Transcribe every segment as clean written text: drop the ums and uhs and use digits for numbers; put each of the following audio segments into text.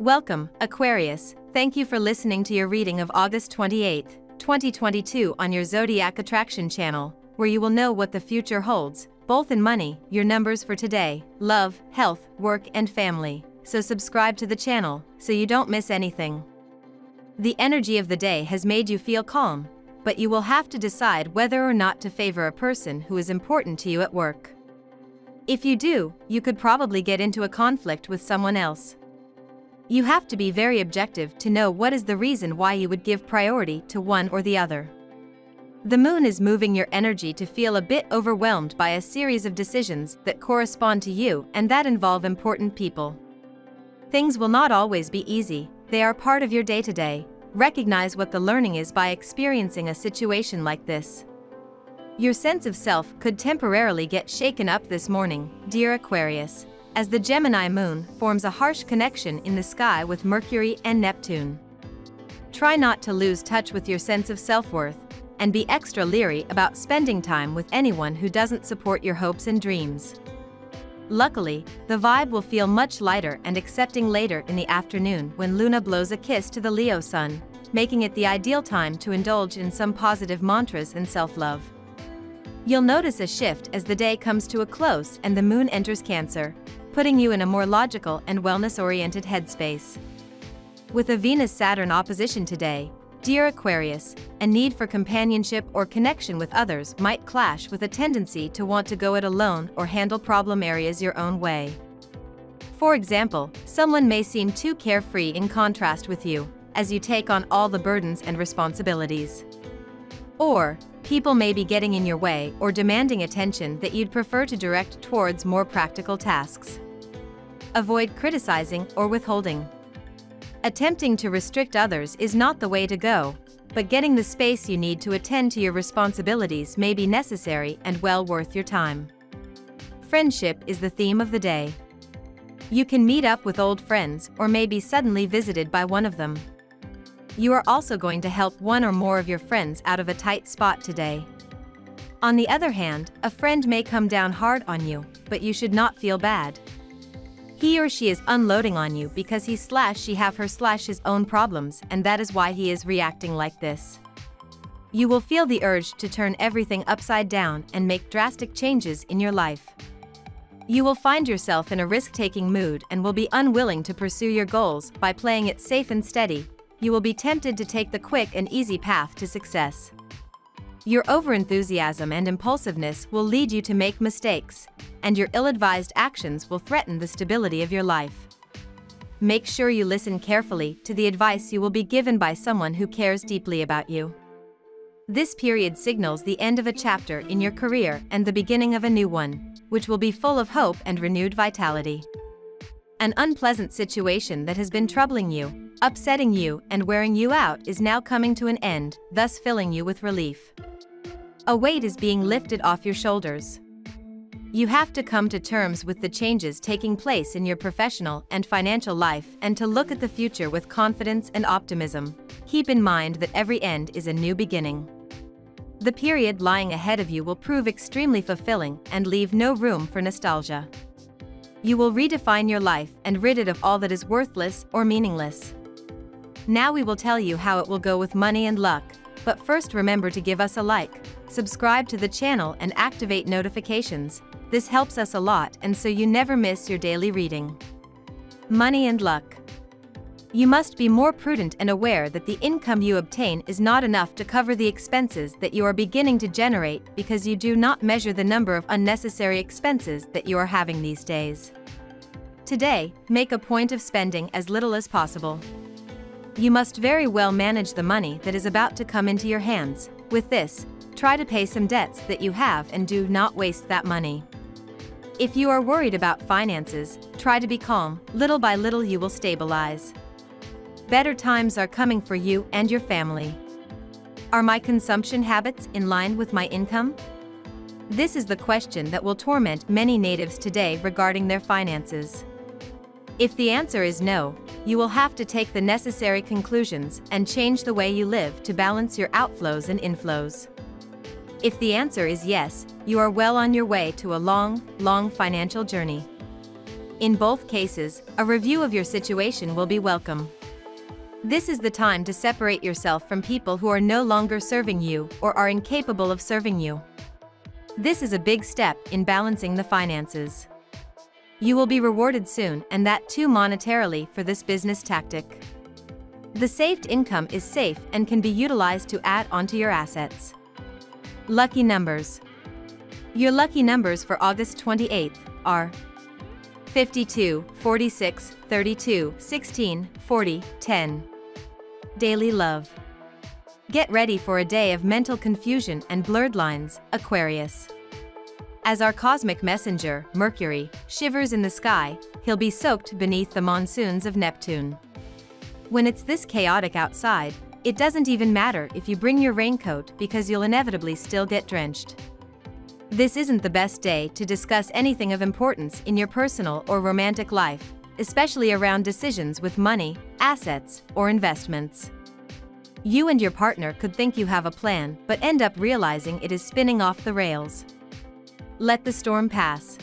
Welcome, Aquarius. Thank you for listening to your reading of August 28, 2022 on your Zodiac Attraction channel, where you will know what the future holds, both in money, your numbers for today, love, health, work and family. So subscribe to the channel, so you don't miss anything. The energy of the day has made you feel calm, but you will have to decide whether or not to favor a person who is important to you at work. If you do, you could probably get into a conflict with someone else. You have to be very objective to know what is the reason why you would give priority to one or the other. The moon is moving your energy to feel a bit overwhelmed by a series of decisions that correspond to you and that involve important people. Things will not always be easy, they are part of your day-to-day. Recognize what the learning is by experiencing a situation like this. Your sense of self could temporarily get shaken up this morning, dear Aquarius, as the Gemini moon forms a harsh connection in the sky with Mercury and Neptune. Try not to lose touch with your sense of self-worth, and be extra leery about spending time with anyone who doesn't support your hopes and dreams. Luckily, the vibe will feel much lighter and accepting later in the afternoon when Luna blows a kiss to the Leo sun, making it the ideal time to indulge in some positive mantras and self-love. You'll notice a shift as the day comes to a close and the moon enters Cancer, putting you in a more logical and wellness-oriented headspace. With a Venus-Saturn opposition today, dear Aquarius, a need for companionship or connection with others might clash with a tendency to want to go it alone or handle problem areas your own way. For example, someone may seem too carefree in contrast with you, as you take on all the burdens and responsibilities. Or, people may be getting in your way or demanding attention that you'd prefer to direct towards more practical tasks. Avoid criticizing or withholding. Attempting to restrict others is not the way to go, but getting the space you need to attend to your responsibilities may be necessary and well worth your time. Friendship is the theme of the day. You can meet up with old friends or may be suddenly visited by one of them. You are also going to help one or more of your friends out of a tight spot today. On the other hand, a friend may come down hard on you, but you should not feel bad. He or she is unloading on you because he/she have her/his own problems, and that is why he is reacting like this. You will feel the urge to turn everything upside down and make drastic changes in your life. You will find yourself in a risk-taking mood and will be unwilling to pursue your goals by playing it safe and steady. You will be tempted to take the quick and easy path to success. Your overenthusiasm and impulsiveness will lead you to make mistakes, and your ill-advised actions will threaten the stability of your life. Make sure you listen carefully to the advice you will be given by someone who cares deeply about you. This period signals the end of a chapter in your career and the beginning of a new one, which will be full of hope and renewed vitality. An unpleasant situation that has been troubling you, upsetting you, and wearing you out is now coming to an end, thus filling you with relief. A weight is being lifted off your shoulders. You have to come to terms with the changes taking place in your professional and financial life and to look at the future with confidence and optimism. Keep in mind that every end is a new beginning. The period lying ahead of you will prove extremely fulfilling and leave no room for nostalgia. You will redefine your life and rid it of all that is worthless or meaningless. Now we will tell you how it will go with money and luck, but first remember to give us a like, subscribe to the channel and activate notifications. This helps us a lot and so you never miss your daily reading. Money and luck. You must be more prudent and aware that the income you obtain is not enough to cover the expenses that you are beginning to generate because you do not measure the number of unnecessary expenses that you are having these days. Today, make a point of spending as little as possible. You must very well manage the money that is about to come into your hands. With this, try to pay some debts that you have and do not waste that money. If you are worried about finances, try to be calm. Little by little you will stabilize. Better times are coming for you and your family. Are my consumption habits in line with my income? This is the question that will torment many natives today regarding their finances. If the answer is no, you will have to take the necessary conclusions and change the way you live to balance your outflows and inflows. If the answer is yes, you are well on your way to a long financial journey. In both cases, a review of your situation will be welcome. This is the time to separate yourself from people who are no longer serving you or are incapable of serving you. This is a big step in balancing the finances. You will be rewarded soon, and that too monetarily, for this business tactic. The saved income is safe and can be utilized to add onto your assets. Lucky numbers. Your lucky numbers for August 28th are 52, 46, 32, 16, 40, 10. Daily love. Get ready for a day of mental confusion and blurred lines, Aquarius. As our cosmic messenger, Mercury, shivers in the sky, he'll be soaked beneath the monsoons of Neptune. When it's this chaotic outside, it doesn't even matter if you bring your raincoat because you'll inevitably still get drenched. This isn't the best day to discuss anything of importance in your personal or romantic life, especially around decisions with money, assets, or investments. You and your partner could think you have a plan but end up realizing it is spinning off the rails. Let the storm pass.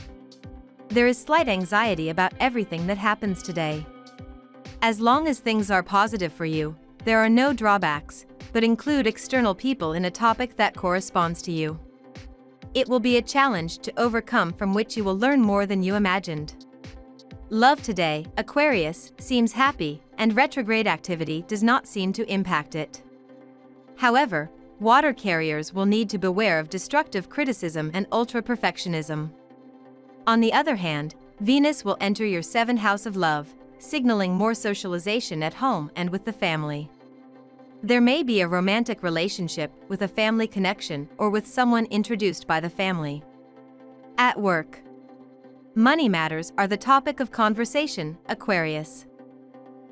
There is slight anxiety about everything that happens today. As long as things are positive for you, there are no drawbacks, but include external people in a topic that corresponds to you. It will be a challenge to overcome from which you will learn more than you imagined. Love today, Aquarius, seems happy, and retrograde activity does not seem to impact it. However, water carriers will need to beware of destructive criticism and ultra-perfectionism. On the other hand, Venus will enter your 7th house of love, signaling more socialization at home and with the family. There may be a romantic relationship with a family connection or with someone introduced by the family. At work. Money matters are the topic of conversation, Aquarius.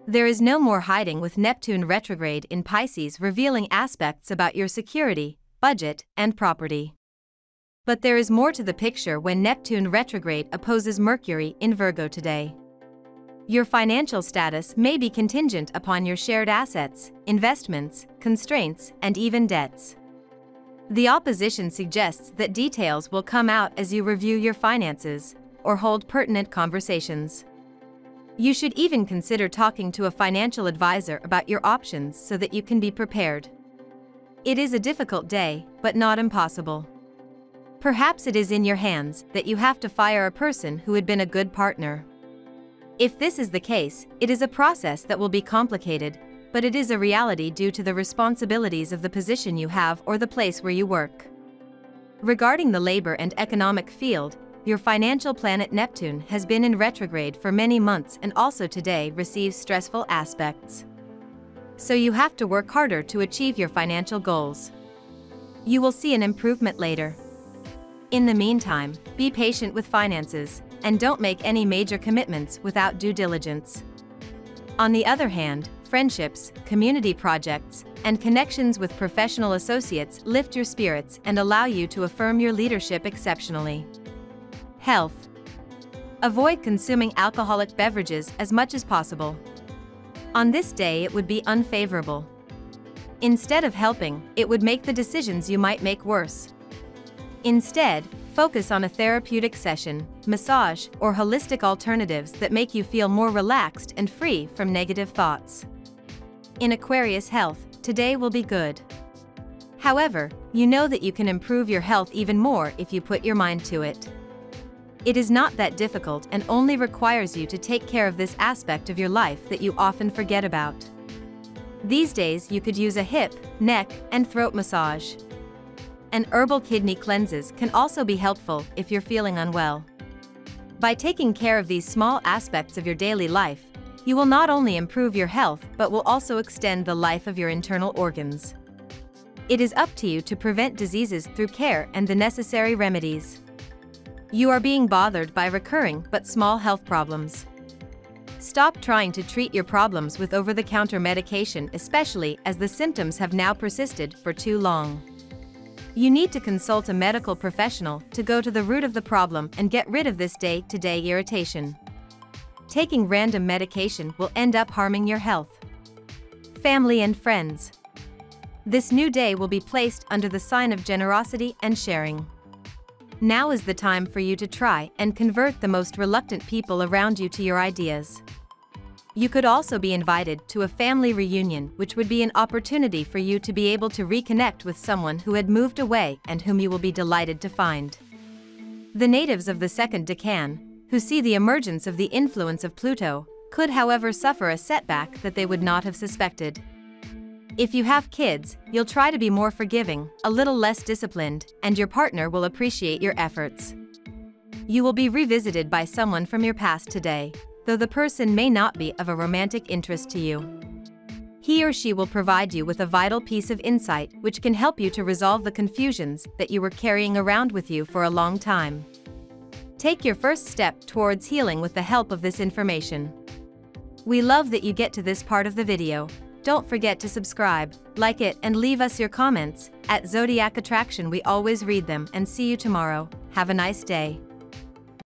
There is no more hiding with Neptune retrograde in Pisces revealing aspects about your security, budget, and property. But there is more to the picture when Neptune retrograde opposes Mercury in Virgo today. Your financial status may be contingent upon your shared assets, investments, constraints, and even debts. The opposition suggests that details will come out as you review your finances or hold pertinent conversations. You should even consider talking to a financial advisor about your options so that you can be prepared. It is a difficult day, but not impossible. Perhaps it is in your hands that you have to fire a person who had been a good partner. If this is the case, it is a process that will be complicated, but it is a reality due to the responsibilities of the position you have or the place where you work. Regarding the labor and economic field, your financial planet Neptune has been in retrograde for many months and also today receives stressful aspects. So you have to work harder to achieve your financial goals. You will see an improvement later. In the meantime, be patient with finances, and don't make any major commitments without due diligence. On the other hand, friendships, community projects, and connections with professional associates lift your spirits and allow you to affirm your leadership exceptionally. Health. Avoid consuming alcoholic beverages as much as possible. On this day it would be unfavorable. Instead of helping, it would make the decisions you might make worse. Instead, focus on a therapeutic session, massage, or holistic alternatives that make you feel more relaxed and free from negative thoughts. In Aquarius Health, today will be good. However, you know that you can improve your health even more if you put your mind to it. It is not that difficult and only requires you to take care of this aspect of your life that you often forget about. These days you could use a hip, neck, and throat massage. And herbal kidney cleanses can also be helpful if you're feeling unwell. By taking care of these small aspects of your daily life, you will not only improve your health but will also extend the life of your internal organs. It is up to you to prevent diseases through care and the necessary remedies. You are being bothered by recurring but small health problems. Stop trying to treat your problems with over-the-counter medication, especially as the symptoms have now persisted for too long. You need to consult a medical professional to go to the root of the problem and get rid of this day-to-day irritation. Taking random medication will end up harming your health. Family and friends. This new day will be placed under the sign of generosity and sharing. Now is the time for you to try and convert the most reluctant people around you to your ideas. You could also be invited to a family reunion, which would be an opportunity for you to be able to reconnect with someone who had moved away and whom you will be delighted to find. The natives of the second decan, who see the emergence of the influence of Pluto, could however suffer a setback that they would not have suspected. If you have kids, you'll try to be more forgiving, a little less disciplined, and your partner will appreciate your efforts. You will be revisited by someone from your past today, though the person may not be of a romantic interest to you. He or she will provide you with a vital piece of insight which can help you to resolve the confusions that you were carrying around with you for a long time. Take your first step towards healing with the help of this information. We love that you get to this part of the video. Don't forget to subscribe, like it, and leave us your comments. At Zodiac Attraction we always read them, and see you tomorrow. Have a nice day.